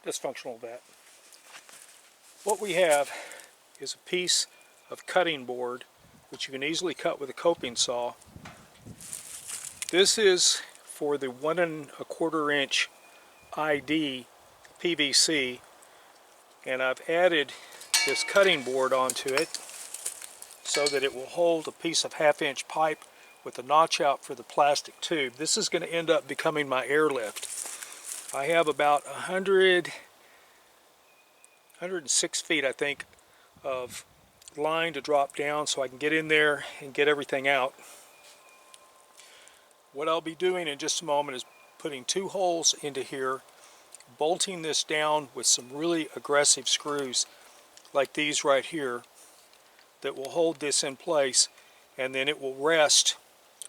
dysfunctional vat. What we have is a piece of cutting board which you can easily cut with a coping saw. This is for the 1 1/4 inch ID PVC, and I've added this cutting board onto it so that it will hold a piece of 1/2 inch pipe with a notch out for the plastic tube. This is going to end up becoming my airlift. I have about 106 feet, I think, of line to drop down so I can get in there and get everything out. What I'll be doing in just a moment is putting 2 holes into here, bolting this down with some really aggressive screws like these right here that will hold this in place, and then it will rest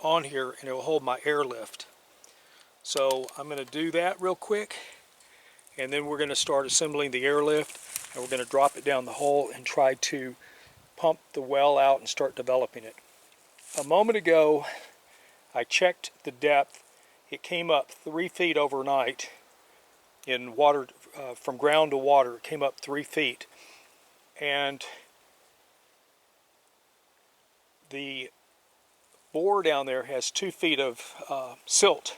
on here and it will hold my airlift. So I'm going to do that real quick, and then we're going to start assembling the airlift, and we're going to drop it down the hole and try to pump the well out and start developing it. A moment ago I checked the depth. It came up 3 feet overnight in water, from ground to water. It came up 3 feet, and the bore down there has 2 feet of silt,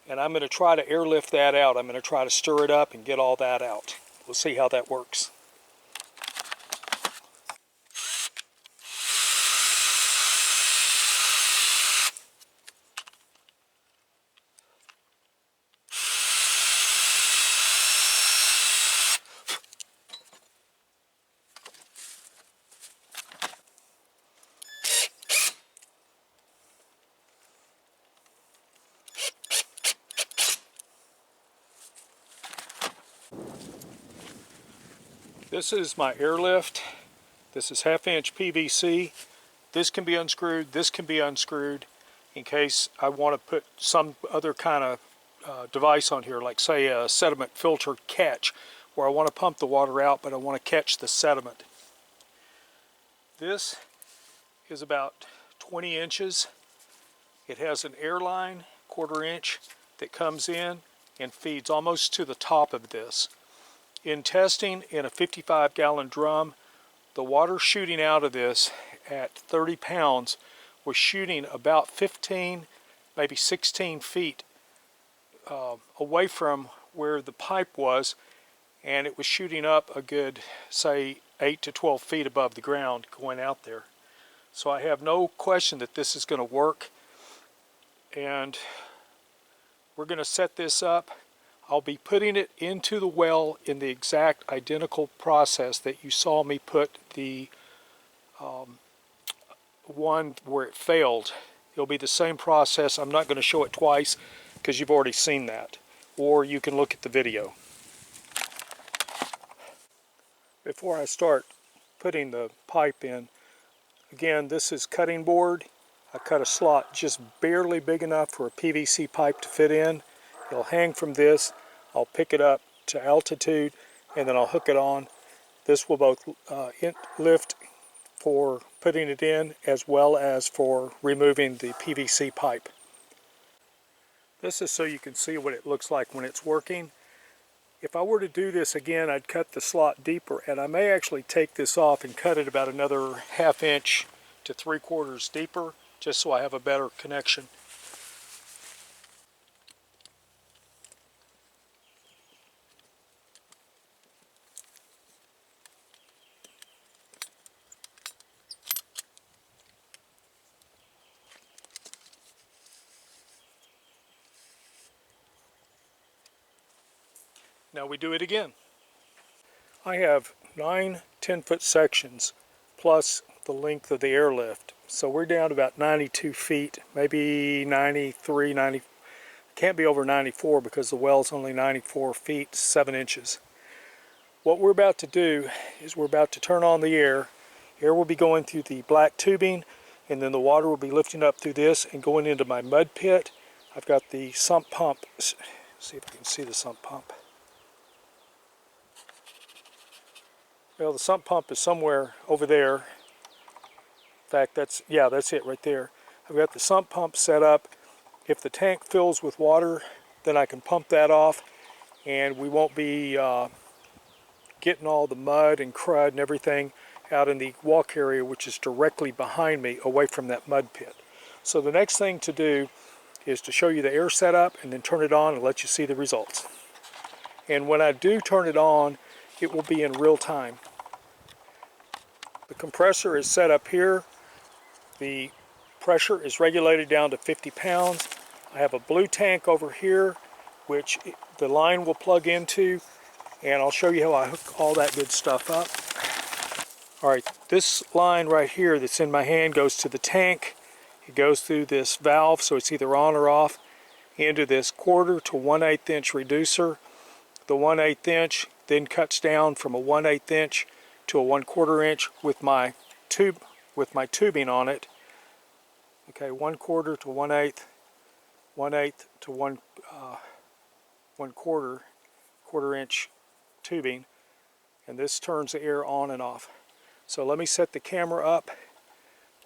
and I'm going to try to airlift that out. I'm going to try to stir it up and get all that out. We'll see how that works. This is my airlift. This is 1/2 inch PVC. This can be unscrewed, this can be unscrewed in case I want to put some other kind of device on here, like say a sediment filter catch, where I want to pump the water out but I want to catch the sediment. This is about 20 inches. It has an air line, 1/4 inch, that comes in and feeds almost to the top of this. In testing in a 55-gallon drum, the water shooting out of this at 30 pounds was shooting about 15, maybe 16 feet away from where the pipe was, and it was shooting up a good, say, 8 to 12 feet above the ground going out there. So I have no question that this is going to work, and we're going to set this up. I'll be putting it into the well in the exact identical process that you saw me put the one where it failed. It'll be the same process. I'm not going to show it twice because you've already seen that, or you can look at the video. Before I start putting the pipe in, again, this is cutting board. I cut a slot just barely big enough for a PVC pipe to fit in. It'll hang from this. I'll pick it up to altitude and then I'll hook it on. This will both lift for putting it in as well as for removing the PVC pipe. This is so you can see what it looks like when it's working. If I were to do this again, I'd cut the slot deeper, and I may actually take this off and cut it about another 1/2 inch to 3/4 deeper, just so I have a better connection. Now we do it again. I have 9 10-foot sections plus the length of the airlift. So we're down to about 92 feet, maybe 93, 90. Can't be over 94 because the well's only 94 feet, 7 inches. What we're about to do is we're about to turn on the air. Air will be going through the black tubing, and then the water will be lifting up through this and going into my mud pit. I've got the sump pump. Let's see if I can see the sump pump. Well, the sump pump is somewhere over there. In fact, that's it right there. I've got the sump pump set up. If the tank fills with water, then I can pump that off, and we won't be getting all the mud and crud and everything out in the walk area, which is directly behind me, away from that mud pit. So the next thing to do is to show you the air setup and then turn it on and let you see the results. And when I do turn it on, it will be in real time. The compressor is set up here. The pressure is regulated down to 50 pounds. I have a blue tank over here, which the line will plug into, and I'll show you how I hook all that good stuff up. All right, this line right here that's in my hand goes to the tank. It goes through this valve, so it's either on or off, into this 1/4 to 1/8 inch reducer. The 1/8 inch then cuts down from a 1/8 inch to a 1/4 inch with my tubing on it. Okay, 1/4 to 1/8, 1/8 to 1/4 inch tubing, and this turns the air on and off. So let me set the camera up.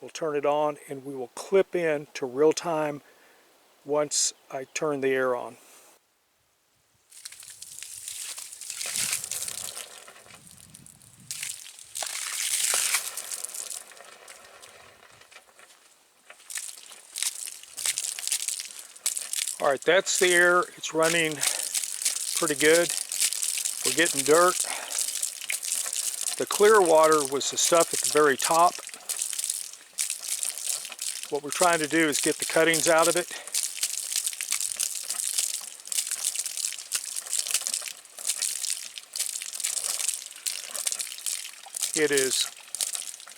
We'll turn it on and we will clip in to real time once I turn the air on. All right, that's the air. It's running pretty good. We're getting dirt. The clear water was the stuff at the very top. What we're trying to do is get the cuttings out of it. It is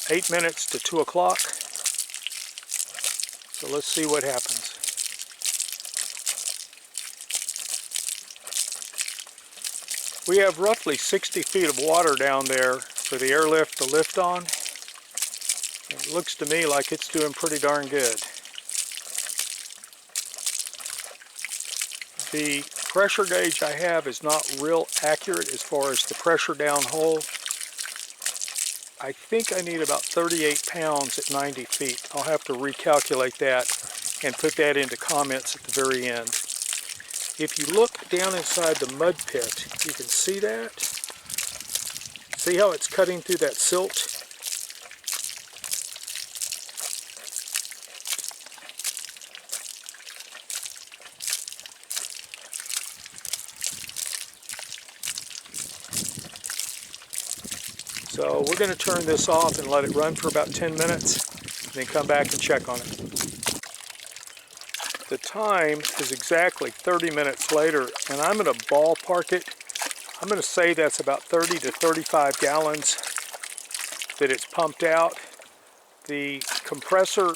8 minutes to 2 o'clock. So let's see what happens. We have roughly 60 feet of water down there for the airlift to lift on. It looks to me like it's doing pretty darn good. The pressure gauge I have is not real accurate as far as the pressure down hole. I think I need about 38 pounds at 90 feet. I'll have to recalculate that and put that into comments at the very end. If you look down inside the mud pit, you can see that. See how it's cutting through that silt? So we're going to turn this off and let it run for about 10 minutes, and then come back and check on it. The time is exactly 30 minutes later, and I'm going to ballpark it. I'm going to say that's about 30 to 35 gallons that it's pumped out. The compressor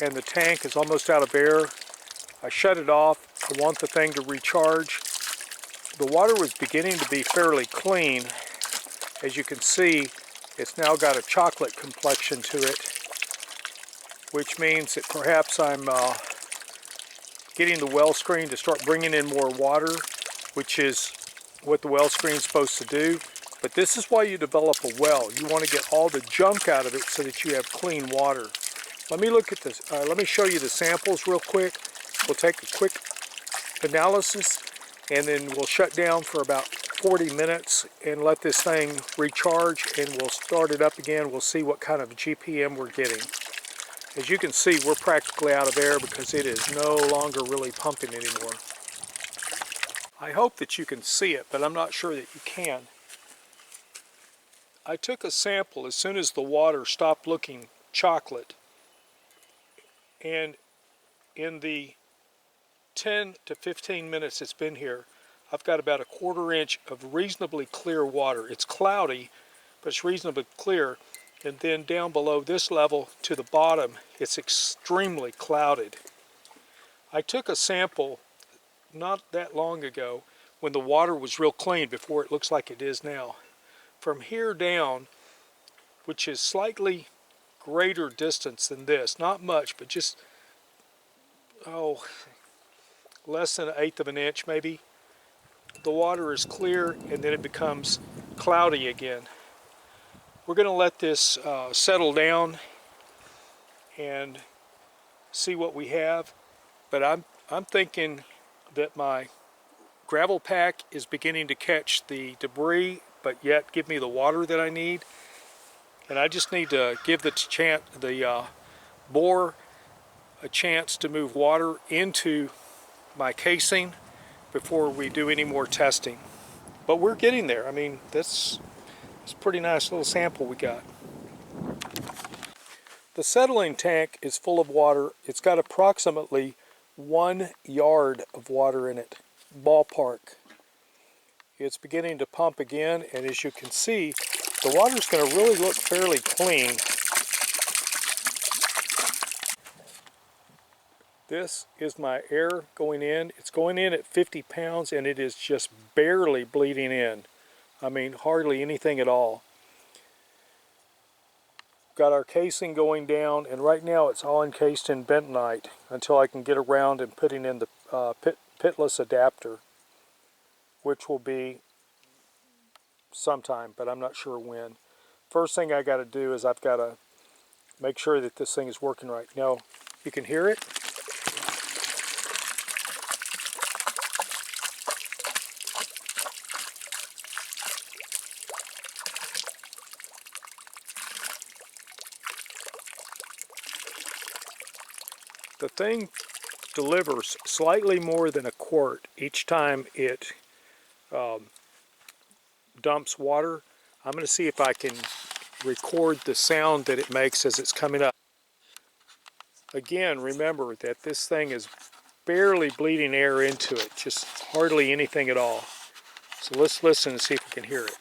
and the tank is almost out of air. I shut it off. I want the thing to recharge. The water was beginning to be fairly clean. As you can see, it's now got a chocolate complexion to it, which means that perhaps I'm getting the well screen to start bringing in more water, which is what the well screen is supposed to do. But this is why you develop a well. You want to get all the junk out of it so that you have clean water. Let me look at this. Let me show you the samples real quick. We'll take a quick analysis, and then we'll shut down for about 40 minutes and let this thing recharge, and we'll start it up again. We'll see what kind of GPM we're getting. As you can see, we're practically out of air because it is no longer really pumping anymore. I hope that you can see it, but I'm not sure that you can. I took a sample as soon as the water stopped looking chocolate, and in the 10 to 15 minutes it's been here, I've got about a 1/4 inch of reasonably clear water. It's cloudy, but it's reasonably clear. And then down below this level to the bottom, it's extremely clouded. I took a sample not that long ago when the water was real clean, before it looks like it is now. From here down, which is slightly greater distance than this, not much, but just, less than 1/8 of an inch maybe, the water is clear, and then it becomes cloudy again. We're going to let this settle down and see what we have, but I'm thinking that my gravel pack is beginning to catch the debris but yet give me the water that I need. And I just need to give the bore a chance to move water into my casing before we do any more testing. But we're getting there. I mean, it's a pretty nice little sample we got. The settling tank is full of water. It's got approximately 1 yard of water in it, ballpark. It's beginning to pump again, and as you can see, the water's going to really look fairly clean. This is my air going in. It's going in at 50 pounds, and it is just barely bleeding in. I mean, hardly anything at all. Got our casing going down, and right now it's all encased in bentonite until I can get around and putting in the pitless adapter, which will be sometime, but I'm not sure when. First thing I got to do is I've got to make sure that this thing is working right. Now, you can hear it. The thing delivers slightly more than a quart each time it dumps water. I'm going to see if I can record the sound that it makes as it's coming up. Again, remember that this thing is barely bleeding air into it, just hardly anything at all. So let's listen and see if we can hear it.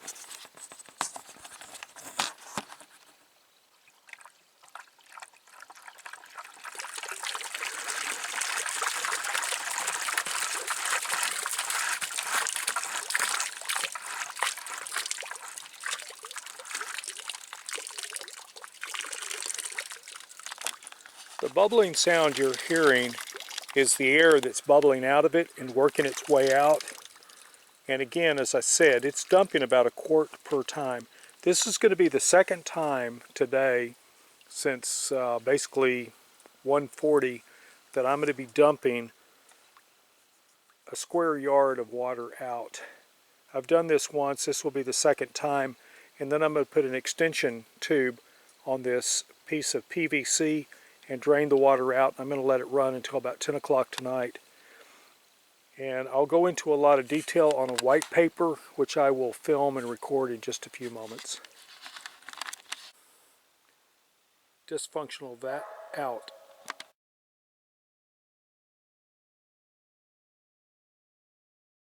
The bubbling sound you're hearing is the air that's bubbling out of it and working its way out. And again, as I said, it's dumping about a quart per time. This is going to be the second time today since basically 1:40 that I'm going to be dumping a square yard of water out. I've done this once. This will be the second time. And then I'm going to put an extension tube on this piece of PVC and drain the water out. I'm going to let it run until about 10 o'clock tonight. And I'll go into a lot of detail on a white paper, which I will film and record in just a few moments. Dysfunctional vat out.